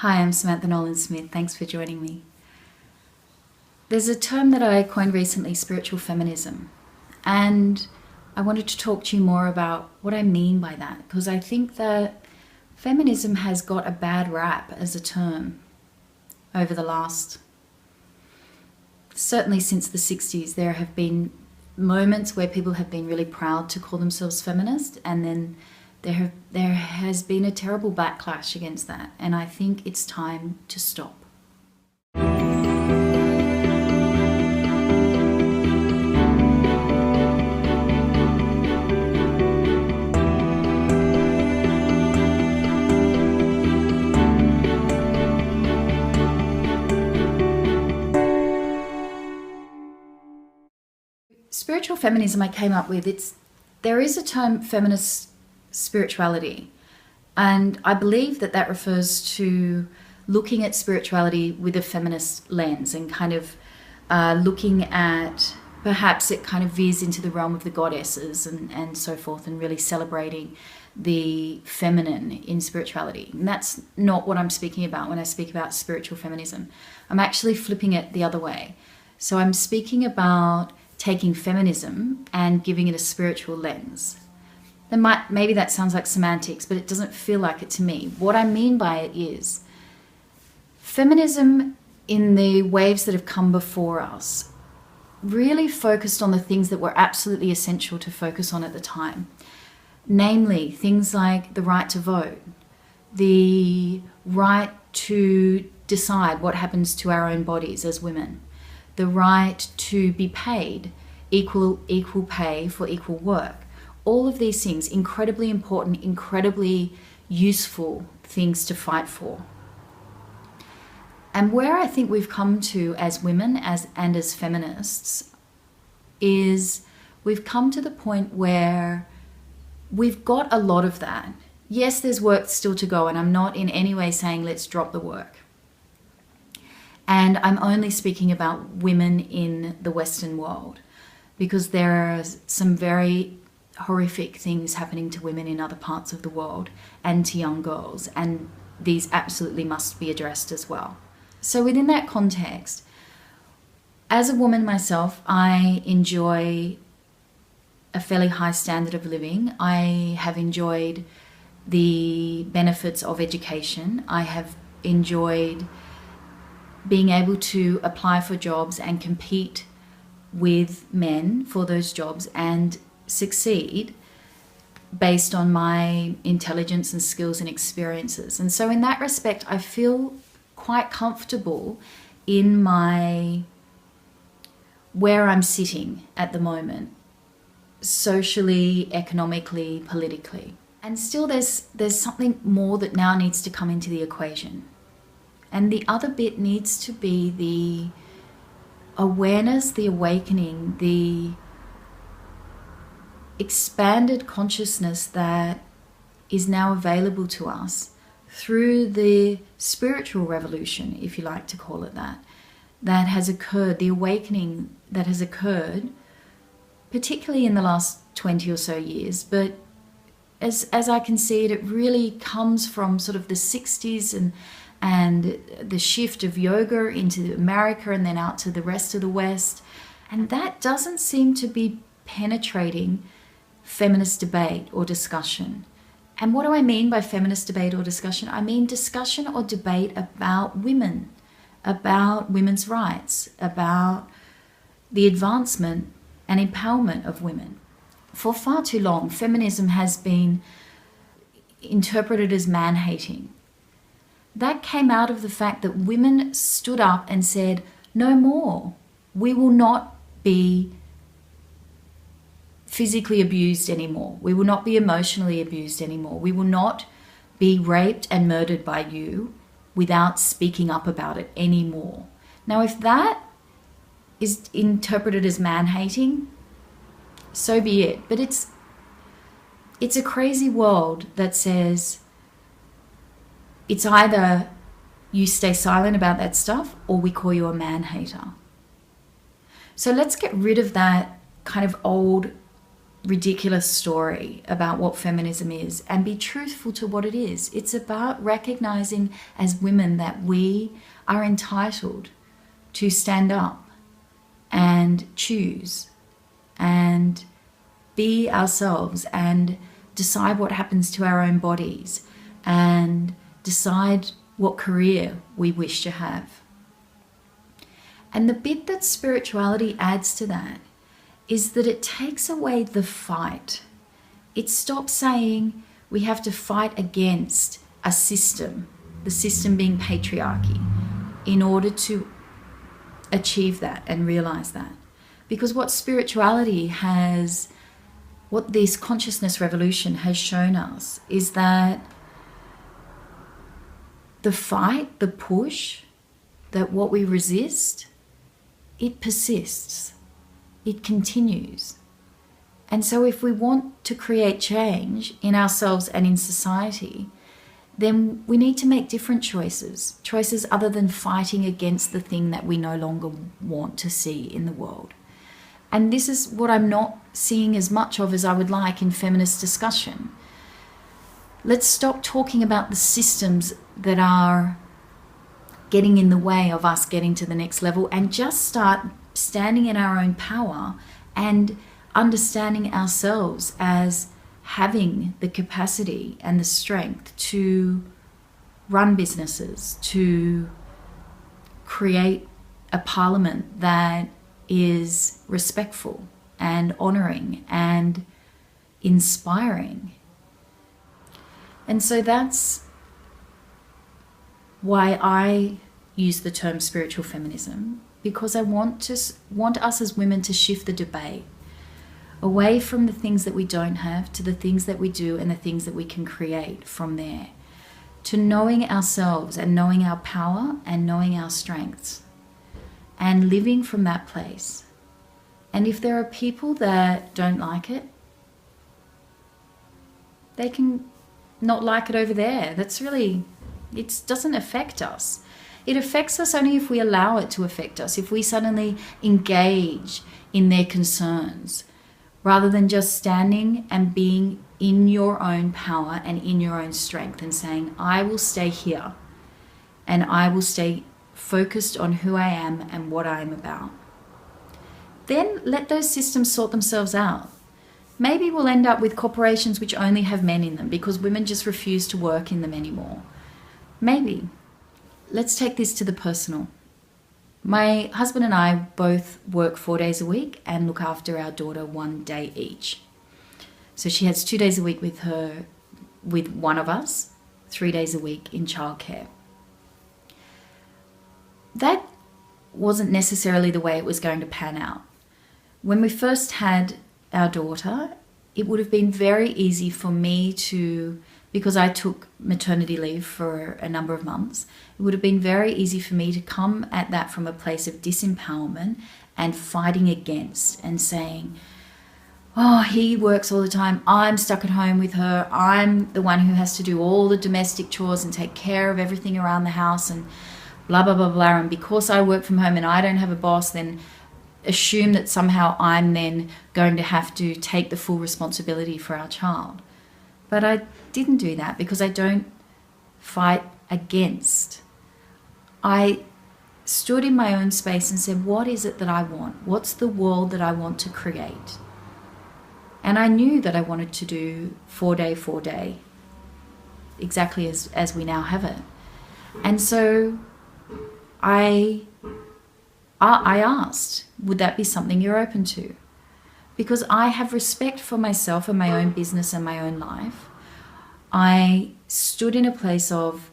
Hi, I'm Samantha Nolan-Smith. Thanks for joining me. There's a term that I coined recently, spiritual feminism, and I wanted to talk to you more about what I mean by that, because I think that feminism has got a bad rap as a term over the last, certainly since the 60s. There have been moments where people have been really proud to call themselves feminist, and then there has been a terrible backlash against that, and I think it's time to stop. Spiritual feminism I came up with, there is a term, feminist spirituality, and I believe that refers to looking at spirituality with a feminist lens and kind of looking at, perhaps it kind of veers into the realm of the goddesses and so forth, and really celebrating the feminine in spirituality. And that's not what I'm speaking about when I speak about spiritual feminism. I'm actually flipping it the other way. So I'm speaking about taking feminism and giving it a spiritual lens. Maybe that sounds like semantics, but it doesn't feel like it to me. What I mean by it is feminism, in the waves that have come before us, really focused on the things that were absolutely essential to focus on at the time. Namely, things like the right to vote, the right to decide what happens to our own bodies as women, the right to be paid equal pay for equal work. All of these things, incredibly important, incredibly useful things to fight for. And where I think we've come to as women and as feminists is we've come to the point where we've got a lot of that. Yes, there's work still to go, and I'm not in any way saying let's drop the work. And I'm only speaking about women in the Western world, because there are some very horrific things happening to women in other parts of the world and to young girls, and these absolutely must be addressed as well. So within that context, as a woman myself, I enjoy a fairly high standard of living. I have enjoyed the benefits of education. I have enjoyed being able to apply for jobs and compete with men for those jobs and succeed based on my intelligence and skills and experiences. And so in that respect, I feel quite comfortable in where I'm sitting at the moment, socially, economically, politically. And still there's something more that now needs to come into the equation. And the other bit needs to be the awareness, the awakening, the expanded consciousness that is now available to us through the spiritual revolution, if you like to call it that has occurred, the awakening that has occurred, particularly in the last 20 or so years. But as I can see it, it really comes from sort of the 60s and the shift of yoga into America and then out to the rest of the West. And that doesn't seem to be penetrating feminist debate or discussion. And what do I mean by feminist debate or discussion? I mean discussion or debate about women, about women's rights, about the advancement and empowerment of women. For far too long, feminism has been interpreted as man-hating. That came out of the fact that women stood up and said, no more. We will not be physically abused anymore. We will not be emotionally abused anymore. We will not be raped and murdered by you without speaking up about it anymore. Now, if that is interpreted as man-hating, so be it. But it's a crazy world that says it's either you stay silent about that stuff or we call you a man-hater. So let's get rid of that kind of old ridiculous story about what feminism is and be truthful to what it is. It's about recognizing as women that we are entitled to stand up and choose and be ourselves and decide what happens to our own bodies and decide what career we wish to have. And the bit that spirituality adds to that is that it takes away the fight. It stops saying we have to fight against a system, the system being patriarchy, in order to achieve that and realize that. Because what spirituality has, what this consciousness revolution has shown us is that the fight, the push, that what we resist, it persists. It continues. And so if we want to create change in ourselves and in society, then we need to make different choices other than fighting against the thing that we no longer want to see in the world. And this is what I'm not seeing as much of as I would like in feminist discussion. Let's stop talking about the systems that are getting in the way of us getting to the next level and just start standing in our own power and understanding ourselves as having the capacity and the strength to run businesses, to create a parliament that is respectful and honouring and inspiring. And so that's why I use the term spiritual feminism, because I want us as women to shift the debate away from the things that we don't have to the things that we do and the things that we can create from there, to knowing ourselves and knowing our power and knowing our strengths and living from that place. And if there are people that don't like it, they can not like it over there. That's really, it doesn't affect us. It affects us only if we allow it to affect us, if we suddenly engage in their concerns, rather than just standing and being in your own power and in your own strength and saying, I will stay here and I will stay focused on who I am and what I am about. Then let those systems sort themselves out. Maybe we'll end up with corporations which only have men in them because women just refuse to work in them anymore. Maybe. Let's take this to the personal. My husband and I both work 4 days a week and look after our daughter 1 day each. So she has 2 days a week with one of us, 3 days a week in childcare. That wasn't necessarily the way it was going to pan out. When we first had our daughter, it would have been very easy for me to, because I took maternity leave for a number of months, it would have been very easy for me to come at that from a place of disempowerment and fighting against and saying, oh, he works all the time, I'm stuck at home with her, I'm the one who has to do all the domestic chores and take care of everything around the house and blah, blah, blah, blah. And because I work from home and I don't have a boss, then assume that somehow I'm then going to have to take the full responsibility for our child. But I didn't do that because I don't fight against. I stood in my own space and said, what is it that I want? What's the world that I want to create? And I knew that I wanted to do 4 day, exactly as we now have it. And so I asked, would that be something you're open to? Because I have respect for myself and my own business and my own life. I stood in a place of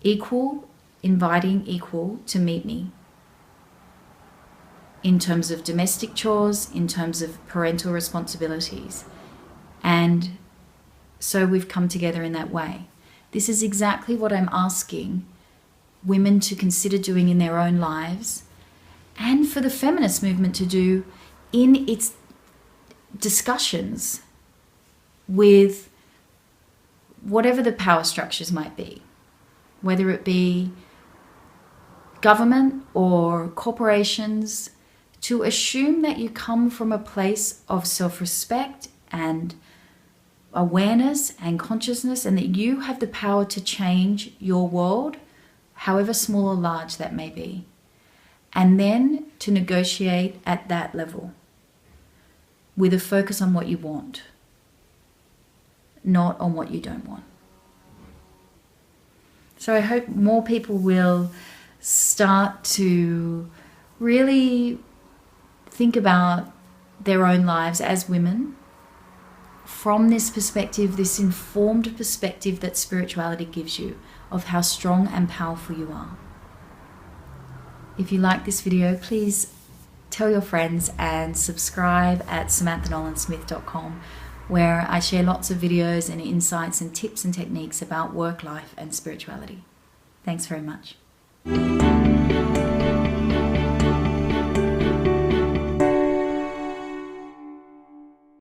inviting equal to meet me in terms of domestic chores, in terms of parental responsibilities. And so we've come together in that way. This is exactly what I'm asking women to consider doing in their own lives and for the feminist movement to do in its discussions with whatever the power structures might be, whether it be government or corporations, to assume that you come from a place of self-respect and awareness and consciousness, and that you have the power to change your world, however small or large that may be, and then to negotiate at that level with a focus on what you want, not on what you don't want. So I hope more people will start to really think about their own lives as women from this perspective, this informed perspective that spirituality gives you, of how strong and powerful you are. If you like this video, please tell your friends and subscribe at samanthanolan-smith.com, where I share lots of videos and insights and tips and techniques about work life and spirituality. Thanks very much.